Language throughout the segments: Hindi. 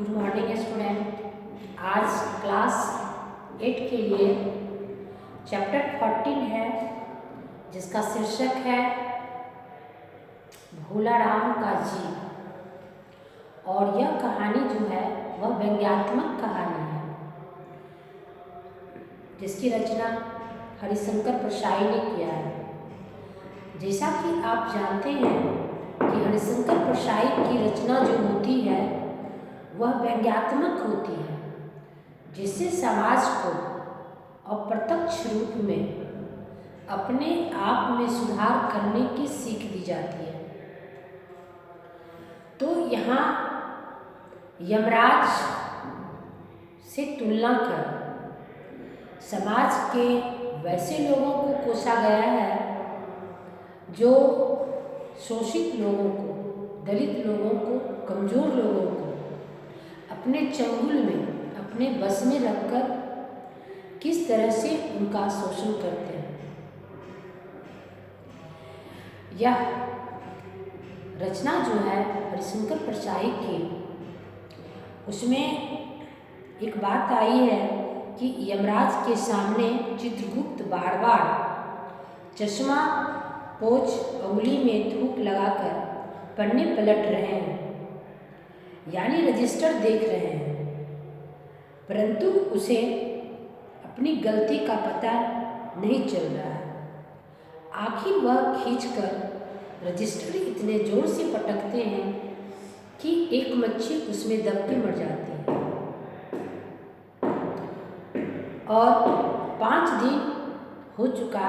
Good morning student. आज क्लास 8 के लिए चैप्टर 14 है जिसका शीर्षक है भोलाराम का जीव। और यह कहानी जो है वह व्यंग्यात्मक कहानी है जिसकी रचना हरिशंकर परसाई ने किया है। जैसा कि आप जानते हैं कि हरिशंकर परसाई की रचना जो होती है वह व्यंग्यात्मक होती है, जिससे समाज को अप्रत्यक्ष रूप में अपने आप में सुधार करने की सीख दी जाती है। तो यहाँ यमराज से तुलना कर समाज के वैसे लोगों को कोसा गया है जो शोषित लोगों को, दलित लोगों को, कमज़ोर लोगों को अपने चंगुल में, अपने बस में रखकर किस तरह से उनका शोषण करते हैं। यह रचना जो है हरिशंकर परसाई की, उसमें एक बात आई है कि यमराज के सामने चित्रगुप्त बार बार चश्मा पोंछ उंगली में थूक लगाकर पन्ने पलट रहे हैं, यानी रजिस्टर देख रहे हैं, परंतु उसे अपनी गलती का पता नहीं चल रहा है। आखिर वह खींचकर रजिस्टर इतने जोर से पटकते हैं कि एक मच्छी उसमें दब के मर जाती है। और 5 दिन हो चुका,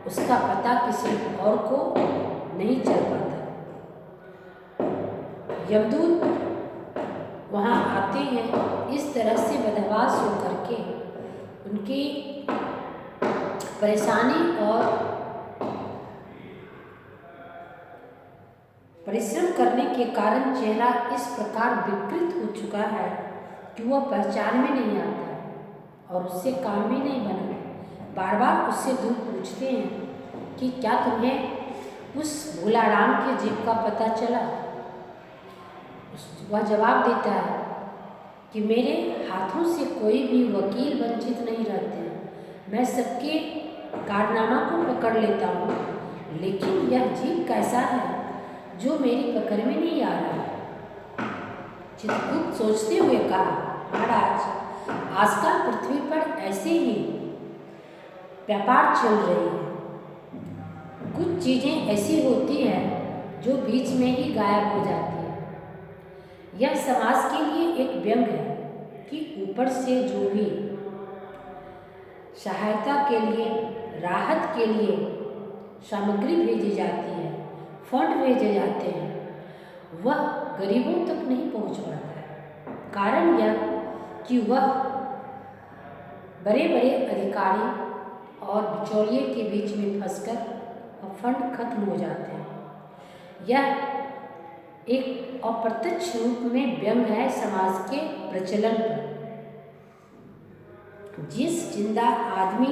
उसका पता किसी और को नहीं चल पाता। यमदूत वहाँ आते हैं, इस तरह से बदहवास होकर के उनकी परेशानी और परिश्रम करने के कारण चेहरा इस प्रकार विकृत हो चुका है कि वह पहचान में नहीं आता और उससे काम भी नहीं बना। बार बार उससे दूर पूछते हैं कि क्या तुम्हें उस भोलाराम के जीव का पता चला? वह जवाब देता है कि मेरे हाथों से कोई भी वकील वंचित नहीं रहते हैं, मैं सबके कारनामा को पकड़ लेता हूँ, लेकिन यह जीव कैसा है जो मेरी पकड़ में नहीं आ रहा। चित्रगुप्त सोचते हुए कहा, महाराज, आजकल पृथ्वी पर ऐसे ही व्यापार चल रही है। कुछ चीज़ें ऐसी होती हैं जो बीच में ही गायब हो जाती है। यह समाज के लिए एक व्यंग है कि ऊपर से जो भी सहायता के लिए, राहत के लिए सामग्री भेजी जाती है, फंड भेजे जाते हैं, वह गरीबों तक नहीं पहुंच पाता है। कारण यह कि वह बड़े बड़े अधिकारी और बिचौलिए के बीच में फंसकर फंड खत्म हो जाते हैं। यह एक अप्रत्यक्ष रूप में व्यंग है समाज के प्रचलन पर। जिस जिंदा आदमी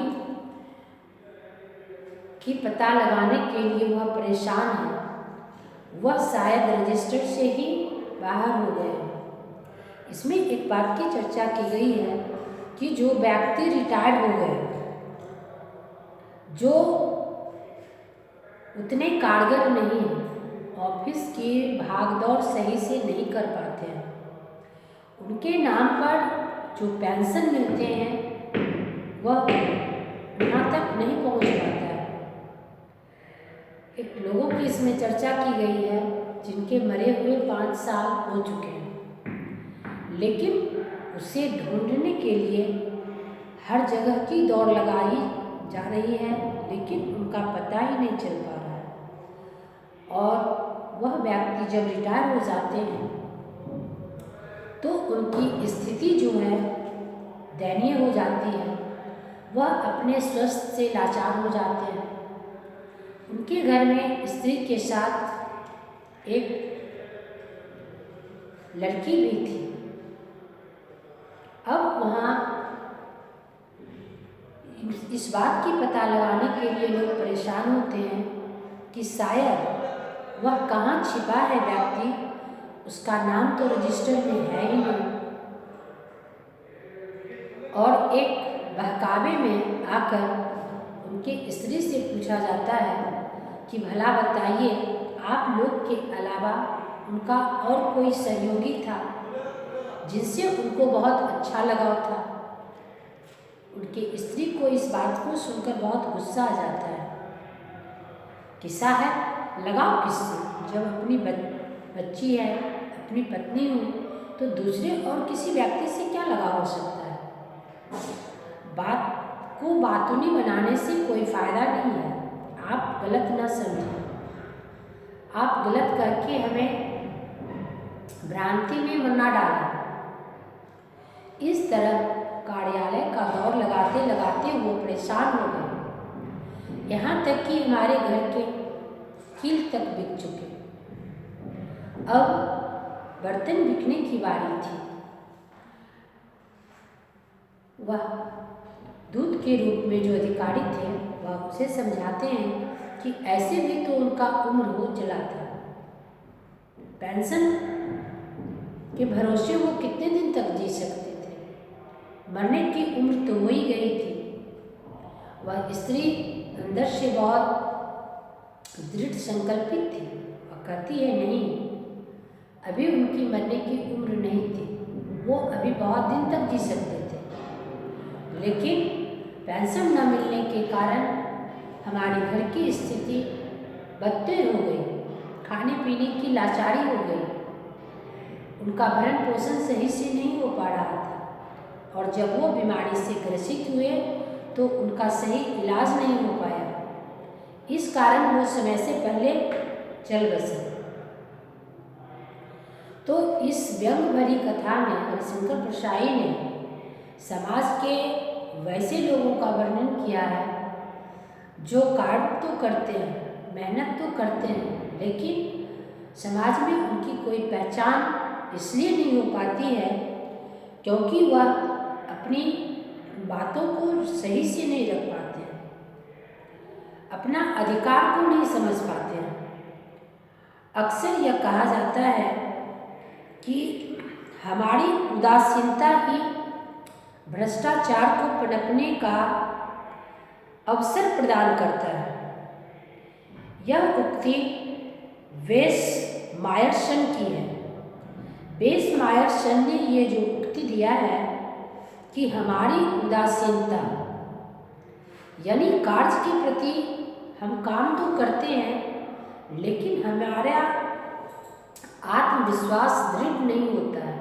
की पता लगाने के लिए वह परेशान है, वह शायद रजिस्टर से ही बाहर हो गए हैं। इसमें एक बात की चर्चा की गई है कि जो व्यक्ति रिटायर हो गए, जो उतने कारगर नहीं हैं, ऑफिस की भागदौड़ सही से नहीं कर पाते हैं, उनके नाम पर जो पेंशन मिलते हैं वह वहाँ तक नहीं पहुँच पाता है। एक लोगों की इसमें चर्चा की गई है जिनके मरे हुए 5 साल हो चुके हैं, लेकिन उसे ढूंढने के लिए हर जगह की दौड़ लगाई जा रही है, लेकिन उनका पता ही नहीं चल पा रहा है। और वह व्यक्ति जब रिटायर हो जाते हैं तो उनकी स्थिति जो है दयनीय हो जाती है। वह अपने स्वास्थ्य से लाचार हो जाते हैं। उनके घर में स्त्री के साथ एक लड़की भी थी। अब वहाँ इस बात की पता लगाने के लिए लोग परेशान होते हैं कि शायद वह कहाँ छिपा है व्यक्ति उसका नाम तो रजिस्टर में है ही नहीं। और एक बहकावे में आकर उनके स्त्री से पूछा जाता है कि भला बताइए, आप लोग के अलावा उनका और कोई सहयोगी था जिनसे उनको बहुत अच्छा लगाव था? उनके स्त्री को इस बात को सुनकर बहुत गुस्सा आ जाता है। किस्सा है, लगाव किससे? जब अपनी बच्ची है, अपनी पत्नी हो, तो दूसरे और किसी व्यक्ति से क्या लगाव हो सकता है? बात को बातूनी बनाने से कोई फायदा नहीं है। आप गलत न समझें। आप गलत करके हमें भ्रांति में न डालें। इस तरह कार्यालय का दौर लगाते लगाते वो परेशान हो गए, यहाँ तक कि हमारे घर के कील तक बिक चुके। अब बर्तन बिकने की बारी थी। वह दूत के रूप में जो अधिकारी थे वह उसे समझाते हैं कि ऐसे भी तो उनका उम्र हो चला था, पेंशन के भरोसे वो कितने दिन तक जी सकते थे? मरने की उम्र तो हो ही गई थी। वह स्त्री अंदर से बहुत दृढ़ संकल्पित थी और कहती है, नहीं, अभी उनकी मरने की उम्र नहीं थी, वो अभी बहुत दिन तक जी सकते थे। लेकिन पेंशन न मिलने के कारण हमारी घर की स्थिति बदतर हो गई, खाने पीने की लाचारी हो गई, उनका भरण पोषण सही से नहीं हो पा रहा था और जब वो बीमारी से ग्रसित हुए तो उनका सही इलाज नहीं हो पाया। इस कारण वो समय से पहले चल बसे। तो इस व्यंग भरी कथा में हरिशंकर प्रसाई ने समाज के वैसे लोगों का वर्णन किया है जो कार्य तो करते हैं, मेहनत तो करते हैं, लेकिन समाज में उनकी कोई पहचान इसलिए नहीं हो पाती है क्योंकि वह अपनी बातों को सही से नहीं रख पाते हैं, अपना अधिकार को नहीं समझ पाते हैं। अक्सर यह कहा जाता है कि हमारी उदासीनता ही भ्रष्टाचार को पनपने का अवसर प्रदान करता है। यह उक्ति वेस मायरसन की है। वेस मायरसन ने ये जो उक्ति दिया है कि हमारी उदासीनता यानी कार्य के प्रति हम काम तो करते हैं लेकिन हमारा आत्मविश्वास दृढ़ नहीं होता है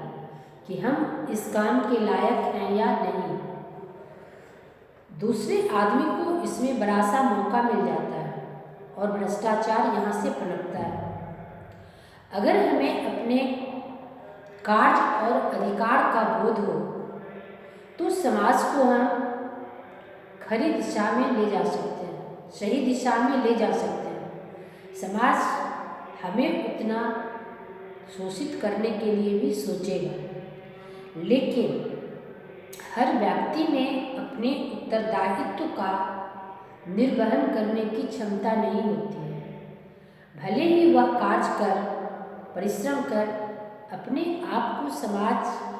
कि हम इस काम के लायक हैं या नहीं। दूसरे आदमी को इसमें बड़ा सा मौका मिल जाता है और भ्रष्टाचार यहाँ से पनपता है। अगर हमें अपने कार्य और अधिकार का बोध हो तो समाज को हम खरी दिशा में ले जा सकते हैं, सही दिशा में ले जा सकते हैं। समाज हमें उतना शोषित करने के लिए भी सोचेगा, लेकिन हर व्यक्ति में अपने उत्तरदायित्व का निर्वहन करने की क्षमता नहीं होती है। भले ही वह कार्य कर, परिश्रम कर अपने आप को समाज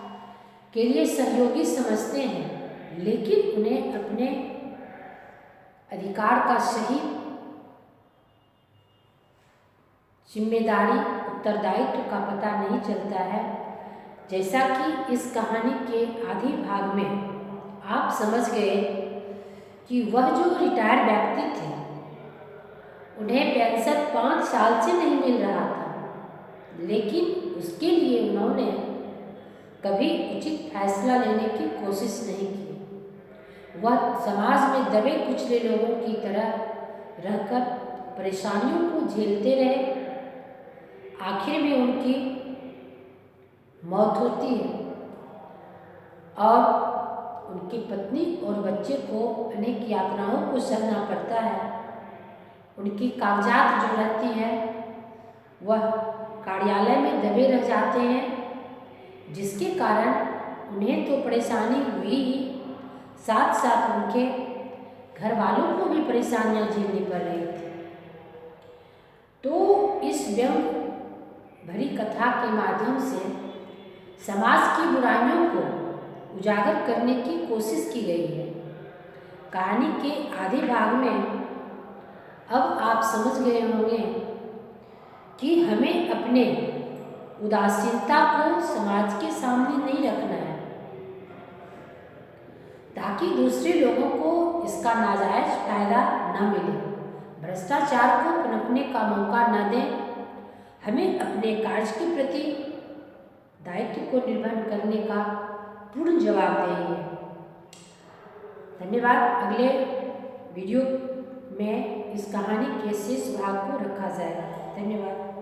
के लिए सहयोगी समझते हैं, लेकिन उन्हें अपने अधिकार का सही जिम्मेदारी, उत्तरदायित्व का पता नहीं चलता है। जैसा कि इस कहानी के आधे भाग में आप समझ गए कि वह जो रिटायर्ड व्यक्ति थे उन्हें पेंशन 5 साल से नहीं मिल रहा था, लेकिन उसके लिए उन्होंने कभी उचित फैसला लेने की कोशिश नहीं की। वह समाज में दबे कुचले लोगों की तरह रहकर परेशानियों को झेलते रहे। आखिर में उनकी मौत होती है और उनकी पत्नी और बच्चे को अनेक यातनाओं को सहना पड़ता है। उनकी कागजात जो रहती है वह कार्यालय में दबे रह जाते हैं, जिसके कारण उन्हें तो परेशानी हुई ही, साथ साथ उनके घर वालों को भी परेशानियां झेलनी पड़ रही थी। तो इस व्यंग भरी कथा के माध्यम से समाज की बुराइयों को उजागर करने की कोशिश की गई है। कहानी के आधे भाग में अब आप समझ गए होंगे कि हमें अपने उदासीनता को समाज के सामने नहीं रखना है, ताकि दूसरे लोगों को इसका नाजायज फायदा न मिले, भ्रष्टाचार को पनपने का मौका न दें। हमें अपने कार्य के प्रति दायित्व को निर्वहन करने का पूर्ण जवाबदेही है। धन्यवाद। अगले वीडियो में इस कहानी के शेष भाग को रखा जाएगा। धन्यवाद।